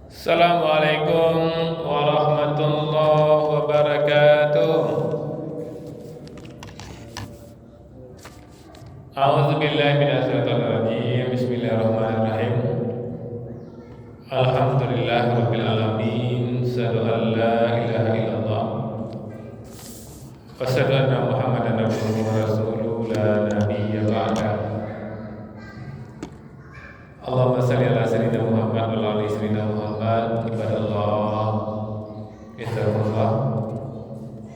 Assalamualaikum warahmatullahi wabarakatuh. A'udzubillahi minasyaitonir rajim. Bismillahirrahmanirrahim. Alhamdulillahirabbil alamin. Asyhadu an la ilaha illallah wa asyhadu anna Muhammadan abduhu wa rasuluhu la nabiyya ba'da. Allahumma shalli ala sayyidina Muhammad wa ala ali sayyidina Muhammad. Ibadallah, ittaqullah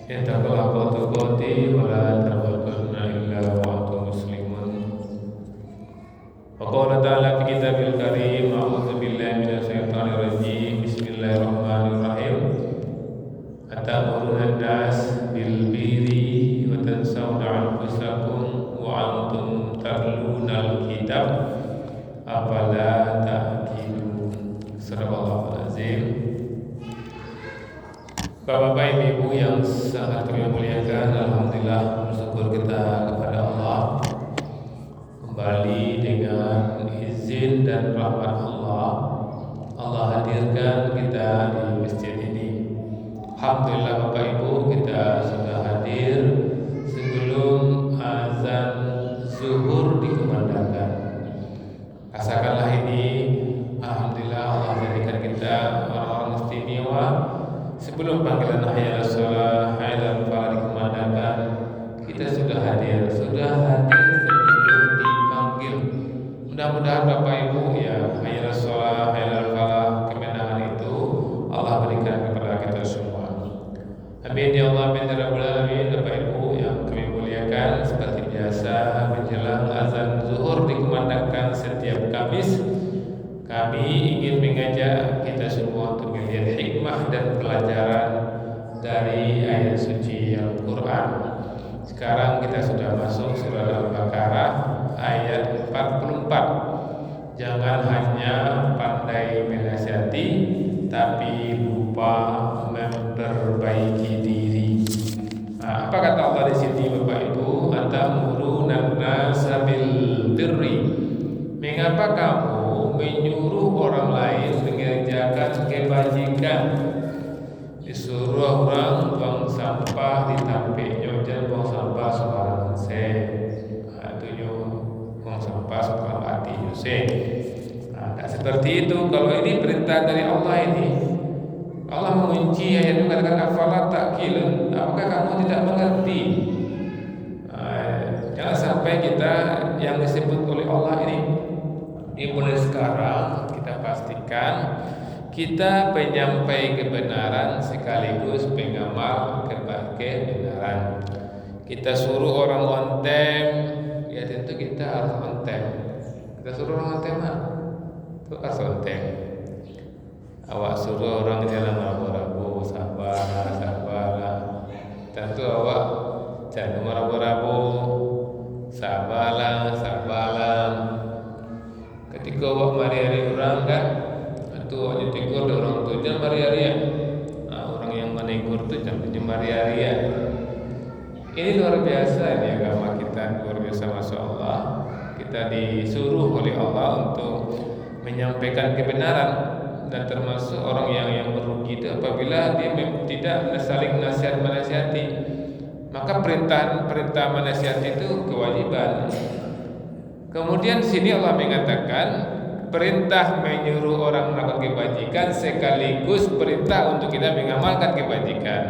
haqqa tuqatih wa la tamutunna illa wa antum muslimun. Wa qala ta'ala fi kitabil karim, a'udzu billahi minasy syaithanir rajim. Bismillahirrahmanirrahim. Atamuruna an-nas bil birri wa tansawna anfusakum wa antum tatlunal kitab afala ta'qilun. Sadaqallahul azim. Bapak-bapak, ibu-ibu yang sangat kami muliakan, alhamdulillah, bersyukur kita kepada Allah kembali dengan izin dan rahmat Allah. Allah hadirkan kita di masjid ini. Alhamdulillah Bapak Ibu, kita sudah hadir sebelum azan zuhur dikumandangkan. Rasakanlah ini, alhamdulillah Allah jadikan kita orang-orang istimewa. Sebelum panggilan hayya 'alas shalah, hayya 'alal falah dikumandangkan, kita sudah hadir sebelum dipanggil. Mudah-mudahan Bapak Ibu ya, hayya 'alas shalah, hayya 'alal falah, kemenangan itu Allah berikan kepada kita semua. Amin ya Allah, amin ya rabbal alamin. Bapak Ibu yang kami muliakan, seperti biasa menjelang azan zuhur dikumandangkan setiap Kamis, kami ingin mengajak kita semua untuk melihat hikmah dan pelajaran dari ayat suci Al-Quran. Sekarang kita sudah masuk surah Al-Baqarah ayat 44. Jangan hanya pandai menasihati, tapi lupa memperbaiki diri. Apa kata Allah di sini Bapak Ibu? Atamuruna an-nasa bil birri. Mengapa kamu menyuruh orang lain mengerjakan kebajikan? Disuruh orang buang sampah di tampeknya, jangan buang sampah sembarangan se. Itu buang sampah sembarangan mati se. Nah, seperti itu. Kalau ini perintah dari Allah ini, Allah mengunci ayat itu katakan afala ta'qilun. Apakah kamu tidak mengerti? Jangan sampai kita yang disebut oleh Allah ini dimulai sekarang kita pastikan kita penyampai kebenaran sekaligus pengamal kebenaran. Kita suruh orang on time, ya tentu kita harus on time. Kita suruh orang on time, itu harus on time. Awak suruh orang jalan rabu-rabu, sabarlah. Tentu awak jangan rabu-rabu, sabarlah. Ketika awak mari-hari orang kan, itu awak ditegur orang tu jangan mari-hari ya. Orang yang menegur tu jangan mari-hari ya. Ini luar biasa ini agama kita, luar biasa, masya Allah. Kita disuruh oleh Allah untuk menyampaikan kebenaran, dan termasuk orang yang merugi itu apabila dia tidak saling menasihati. Maka perintah menasihati itu kewajiban. Kemudian di sini Allah mengatakan perintah menyuruh orang melakukan kebajikan sekaligus perintah untuk kita mengamalkan kebajikan.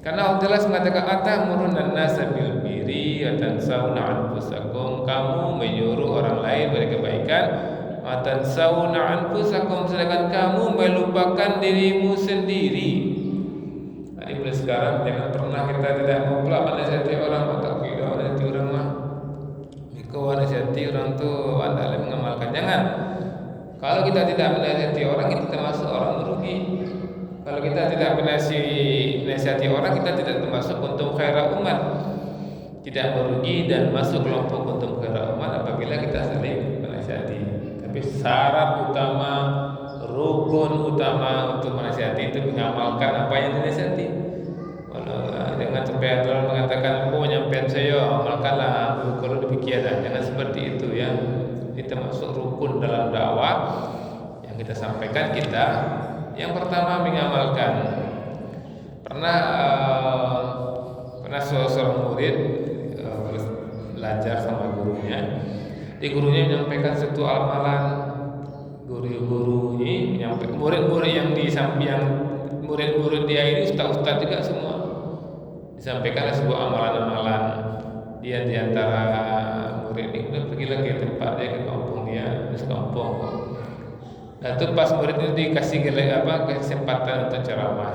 Karena Allah jelas mengatakan atamuruna an-nasa bil birri wa tansawna anfusakum. Kamu menyuruh orang lain berkebaikan, wa tansawna anfusakum, sedangkan kamu melupakan dirimu sendiri. Jadi mulai sekarang jangan pernah kita tidak mau pula menasihati orang, tak kira menasihati orang mah. Kau nasihati orang tu anda mengamalkan, jangan. Kalau kita tidak menasihati orang, kita termasuk orang merugi. Kalau kita tidak menasihati orang, kita tidak termasuk untung khairah umat, tidak merugi dan masuk kelompok untung khairah umat apabila kita saling menasihati. Tapi syarat utama, rukun utama untuk menasihati itu mengamalkan apa yang dinasihati. Jangan sampai orang mengatakan, nyampean saya amalkanlah kalau demikian. Jangan seperti itu ya. Ini termasuk rukun dalam dakwah yang kita sampaikan kita yang pertama mengamalkan. Pernah seorang murid belajar sama gurunya. Di gurunya menyampaikan satu amalan. Guru ini menyampaikan murid-murid yang di samping murid-murid dia ini ustaz-ustaz juga semua. Disampaikanlah sebuah amalan-amalan. Dia di antara murid ini udah pergi lagi ke tempat dia ke kampung dia, di kampung. Nah itu pas murid itu dikasih kesempatan untuk ceramah.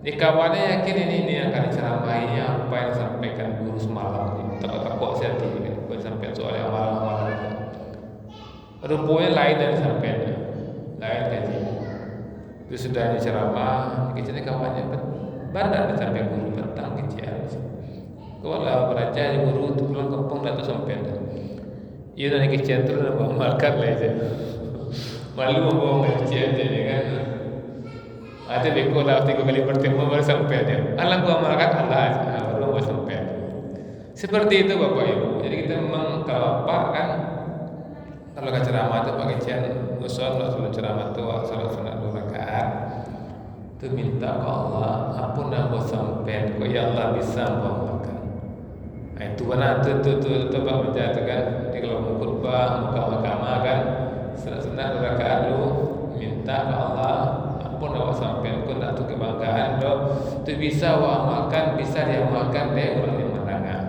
Di kawannya yakin ini akan diceramahinya apa yang disampaikan guru semalam ini. Tak saya hati kan, sampai soal amalan-amalan. Rupanya lain dari sampainya, lain kaji. Itu sudah diceramah, kecilnya kawannya bandar disampaikan guru tentang kecian. Kalau lah belajar di guru tu pulang kampung dah tu sampai dah. Ia dah kecian tu dah malkat lah je. Malu bohong kecian je kan. Ada beko dah 3 kali bertemu baru sampai dia. Alang gua malkat Allah baru gua sampai. Seperti itu Bapak Ibu. Jadi kita memang kalau apa kan kalau ke ceramah tu pakai kecian usul sebelum ceramah tu salat sunat 2 rakaat. Tu minta ke Allah ampun dah gua sampai. Kau ya Allah bisa ampun. Itu mana tu Pak baca tu kan. Jadi kalau mau khutbah, mau mahkamah kan, senang rakaat lu minta ke Allah, ampun awak sampai aku nak tu kebanggaan lo, tu bisa awak amalkan, bisa diamalkan deh orang yang mendengar.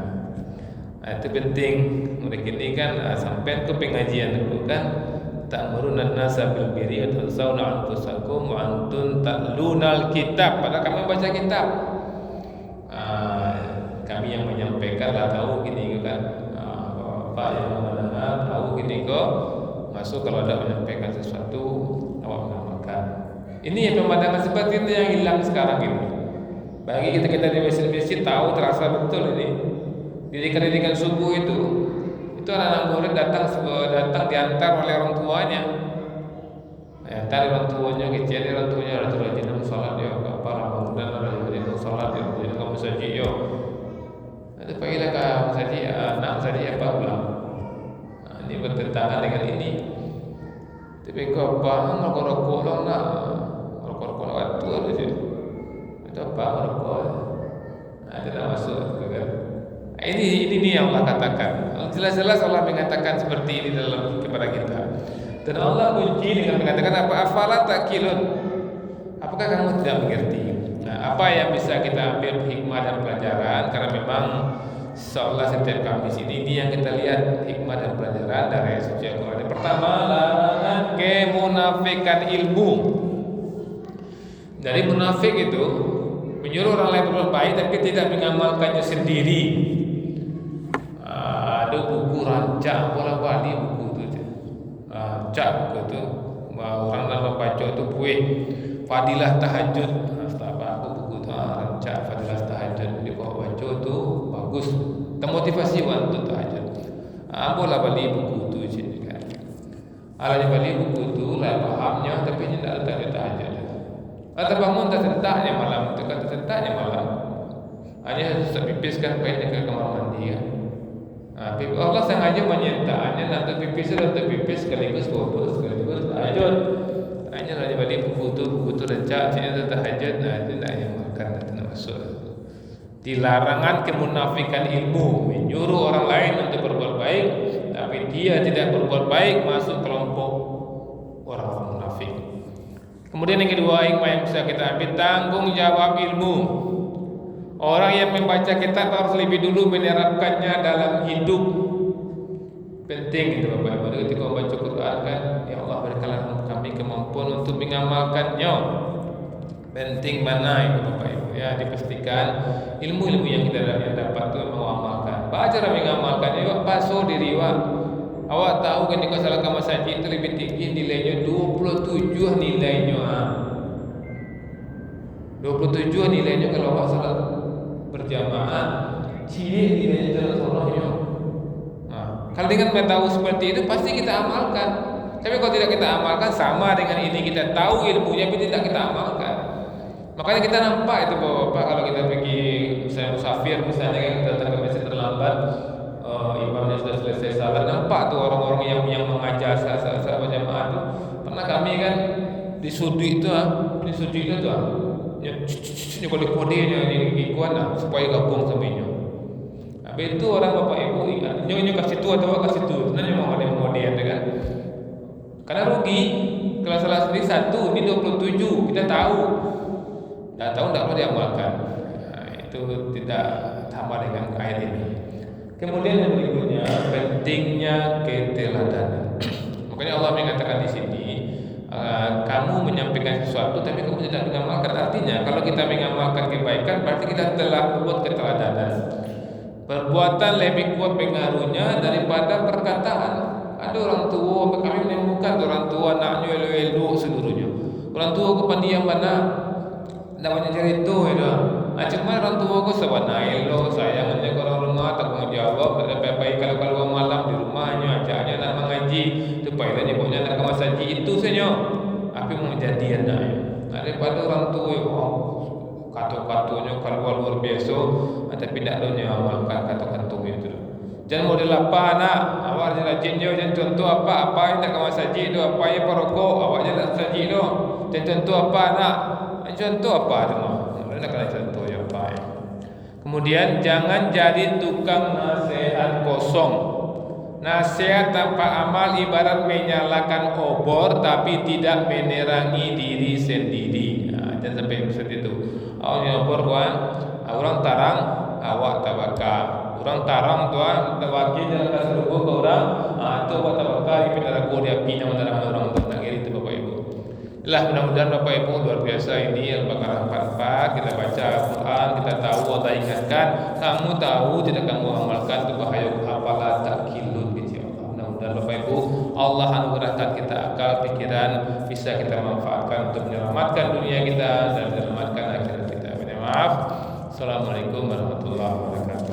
Itu penting. Mereka ini kan sampai ke pengajian dulu kan, ta'muruna an-nasa bil birri wa tansawna anfusakum wa antum tatlunal kitab. Padahal kami baca kitab. Kami yang menyampaikan lah tahu gini kan, Pak yang mendengar tahu gini kok masuk kalau ada menyampaikan sesuatu awak mengamalkan. Ini yang pemandangan seperti itu yang hilang sekarang ini. Bagi kita di masjid tahu terasa betul ini. Didikan subuh itu anak-anak murid datang diantar oleh orang tuanya. Diantar orang tuanya kecil, orang tuanya rajin sholat ya, apa Ramadan rajin sholat ya, rajin kamu saja yo. Itu pergilah ke saja anak saja apa pula. Ini bertentangan dengan ini. Tapi kau apa rokok lah nak rokok waktu aja. Itu apa rokok? Tidak masuk kan? Ini yang Allah katakan. Jelas-jelas Allah mengatakan seperti ini dalam kepada kita. Dan Allah uji dengan mengatakan apa? Afala taqilun. Apakah kamu tidak mengerti? Nah, apa yang bisa kita ambil hikmah dan pelajaran? Karena memang seolah setiap Kamis ini yang kita lihat hikmah dan pelajaran dari suci Al-Quran. Pertama, larangan kemunafikan ilmu. Dari munafik itu menyuruh orang lain berbuat baik tapi tidak mengamalkannya sendiri. Ada buku rancak bola bali buku tu, rancak buku tu. Orang dalam baca tu buih Fadilah Tahajud. Aku buku tu rancak Fadilah Tahajud. Jadi kau baca tu bagus, termotivasi untuk tahajud. Bola bali buku tu sini kan. Alanya bali buku tu lah pahamnya tapi dia tak ada tahajud. Atau bangun tersentaknya malam, tersentaknya malam. Hanya susah pipiskan baiknya ke kamar mandi kan. Allah sengaja menyertakannya nanti pipis sekaligus bobo sekaligus tahajud. Hanya lagi balik buku tu rancak sini tahajud. Itu tak yang makan tak masuk. Dilarangan kemunafikan ilmu, menyuruh orang lain untuk berbuat baik tapi dia tidak berbuat baik, masuk kelompok orang-orang munafik. Kemudian yang kedua hikmah yang bisa kita ambil, tanggung jawab ilmu. Orang yang membaca kitab harus lebih dulu menerapkannya dalam hidup. Penting itu Bapak Ibu. Ketika membaca Quran kan, ya Allah berikanlah kami kemampuan untuk mengamalkannya. Penting mana itu Bapak Ibu ya, dipastikan ilmu-ilmu yang kita dapat itu mengamalkan. Baca dan mengamalkan. Awak pasu diri awak tahu ketika salat kamar saji itu lebih tinggi nilainya 27 nilainya. 27 nilainya kalau awak salat berjamaah, cilik nilainya dalam solatnya. Kalau dengan tahu seperti itu pasti kita amalkan. Tapi kalau tidak kita amalkan sama dengan ini kita tahu ilmunya tapi tidak kita amalkan. Makanya kita nampak itu Bapak kalau kita pergi misalnya musafir misalnya kan kita datang ke masjid terlambat, imamnya sudah selesai salat, nampak tuh orang-orang yang mengajar sahabat jamaah itu Karena kami kan disudi itu ini kalau kodenya ini ikuan supaya gabung sama ini. Habis itu orang bapak ibu nyonya kasih tu atau kasih tu, sebenarnya mau ada kemudian kan? Karena rugi kalau salah sendiri satu ini 27 kita tahu, dah tahu tidak perlu diamalkan. Nah, itu tidak sama dengan ayat ini. Kemudian yang berikutnya pentingnya keteladanan. Makanya Allah mengatakan di sini, kamu menyampaikan sesuatu tapi kamu tidak mengamalkan. Artinya kalau kita mengamalkan kebaikan berarti kita telah membuat keteladanan. Perbuatan lebih kuat pengaruhnya daripada perkataan. Ada orang tua, kami menemukan orang tua anaknya elo-elo seluruhnya. Orang tua ke pandiam mana? Namanya cerita itu. Cuma orang tua ku sawana elo sayang menjaga orang rumah, tanggung jawab, baik-baik kalau keluar malam di rumahnya, ajaknya nak mengaji, supaya nyebutnya nak ke masjid itu saja. Apa mau jadi anaknya? Daripada orang tua kata-katanya kalau luar biasa, tapi tidak ada yang amalkan kata-katanya itu. Jangan model apa nak, awak rajin jangan contoh apa yang nak ke masjid itu, apa yang perokok, awaknya nak masjid itu. Jangan contoh apa nak, contoh apa cuma. Nak kena contoh yang apa. Kemudian jangan jadi tukang nasihat kosong. Nasihat tanpa amal ibarat menyalakan obor tapi tidak menerangi diri sendiri. Jangan sampai seperti itu. Awak obor orang tarang, awak tabaka. Orang tarang tuan tabaki jangan kasih rubuh ke orang. Itu awak tabaka kita ragu dia pinjam menerang orang tentang itu Bapak Ibu. Mudah-mudahan Bapak Ibu luar biasa ini Al-Baqarah 44 kita baca Al-Quran, kita tahu Allah ingatkan, kamu tahu tidak kamu amalkan itu bahaya apalah takilun gitu. Mudah-mudahan Bapak Ibu Allah anugerahkan kita akal pikiran bisa kita manfaatkan untuk menyelamatkan dunia kita dan menyelamatkan akhirat kita. Maaf. Assalamualaikum warahmatullahi wabarakatuh.